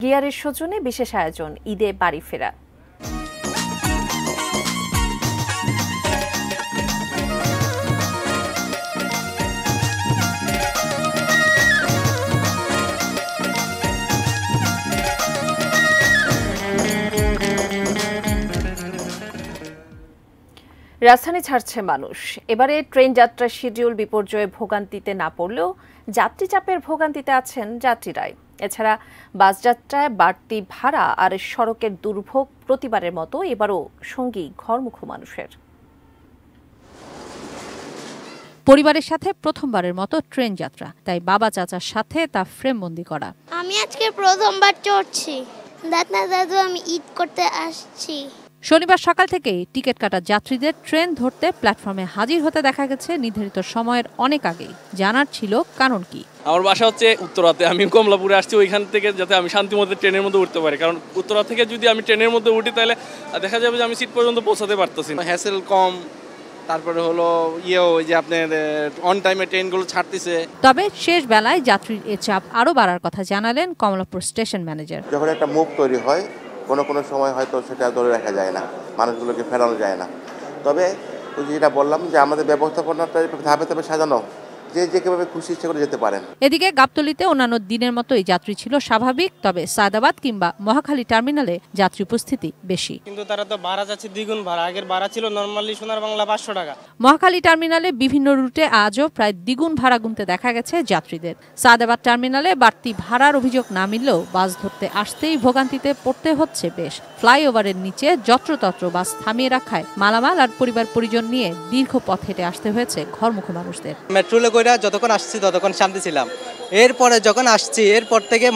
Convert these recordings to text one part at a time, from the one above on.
গিয়ারের সৌজন্যে বিশেষ আয়োজন ঈদে বাড়ি ফেরা। রাজধানী ছাড়ছে মানুষ। এবারে ট্রেন যাত্রার শিডিউল বিপর্যয়ে ভোগান্তিতে না পড়লেও যাত্রী চাপের ভোগান্তিতে আছেন যাত্রীরাই। এছাড়া বাস যাত্রায় বাড়তি ভাড়া আর সড়কের দুর্ভোগ প্রতিবারের মতো এবারও সঙ্গী ঘরমুখো মানুষের। পরিবারের সাথে প্রথমবারের মতো ট্রেন যাত্রা, তাই বাবা চাচার সাথে তা ফ্রেমবন্দি করা। আমি আজকে প্রথমবার চড়ছি, দাদু আমি ঈদ করতে আসছি। শনিবার সকাল থেকেই টিকিট কাটা যাত্রীদের ট্রেন ধরতে প্ল্যাটফর্মে হাজির হতে দেখা গেছে নির্ধারিত সময়ের অনেক আগেই। জানার ছিল কারণ কি। আমার বাসা হচ্ছে উত্তরাতে, আমি কমলাপুরে আসছি ওইখান থেকে যাতে আমি শান্তিমতো ট্রেনের মধ্যে উঠতে পারি, কারণ উত্তরা থেকে যদি আমি ট্রেনের মধ্যে উঠি তাহলে দেখা যাবে যে আমি সিট পর্যন্ত পৌঁছাতে পারতেছি না। হ্যাসেল কম, তারপরে হলো ওই যে আপনার অন টাইমে ট্রেনগুলো ছাড়তেছে। তবে শেষ বেলায় যাত্রীর এ চাপ আরো বাড়ার কথা জানালেন কমলাপুর স্টেশন ম্যানেজার। যখন একটা মুভ তৈরি হয় কোনো সময় হয়তো সেটা ধরে রাখা যায় না, মানুষগুলোকে ফেরানো যায় না। তবে ওই যেটা বললাম যে আমাদের ব্যবস্থাপনাটা ধাপে ধাপে সাজানো, যে যেভাবে খুশি ইচ্ছে করে যেতে পারেন। এদিকে গাবতলীতে অন্যান্য দিনের মতোই যাত্রী ছিল স্বাভাবিক, তবে সায়দাবাদ কিংবা মহাখালী টার্মিনালে যাত্রী উপস্থিতি বেশি। কিন্তু তারা তো ভাড়া যাচ্ছে দ্বিগুণ ভাড়া। আগের ভাড়া ছিল নরমালি সোনার বাংলা 500 টাকা। মহাখালী টার্মিনালে বিভিন্ন রুটে আজও প্রায় দ্বিগুণ ভাড়া গুনতে দেখা গেছে যাত্রীদের। সায়দাবাদ টার্মিনালে বাড়তি ভাড়ার অভিযোগ না মিললেও বাস ধরতে আসতেই ভোগান্তিতে পড়তে হচ্ছে বেশ। ফ্লাইওভারের নিচে যত্রতত্র বাস থামিয়ে রাখায় মালামাল আর পরিবার পরিজন নিয়ে দীর্ঘ পথ হেঁটে আসতে হয়েছে ঘরমুখো মানুষদের। মেট্রোলে কইরা যতক্ষণ আসছি ততক্ষণ শান্তি ছিলাম, এরপরে যখন আসছি এরপর থেকে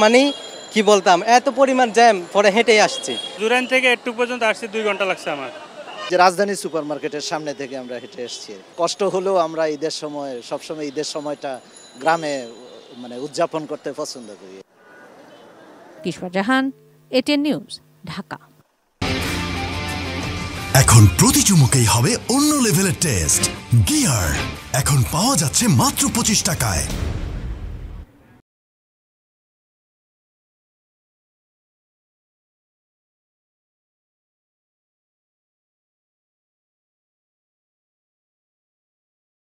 কি বলতাম, এত পরিমাণ জ্যাম, পরে হেঁটেই আসছি। জুরাইন থেকে একটু পর্যন্ত আসছি 2 ঘন্টা লাগছে আমার। যে রাজধানী সুপারমার্কেটের সামনে থেকে আমরা হেঁটে এসেছি। কষ্ট হলেও আমরা ঈদের সময় সবসময় ঈদের সময়টা গ্রামে উদযাপন করতে পছন্দ করি। কিশোর জাহান, এটিএন নিউজ, ঢাকা। এখন প্রতি চুমুকেই হবে অন্য লেভেলের টেস্ট। গিয়ার এখন পাওয়া যাচ্ছে মাত্র 25 টাকায়।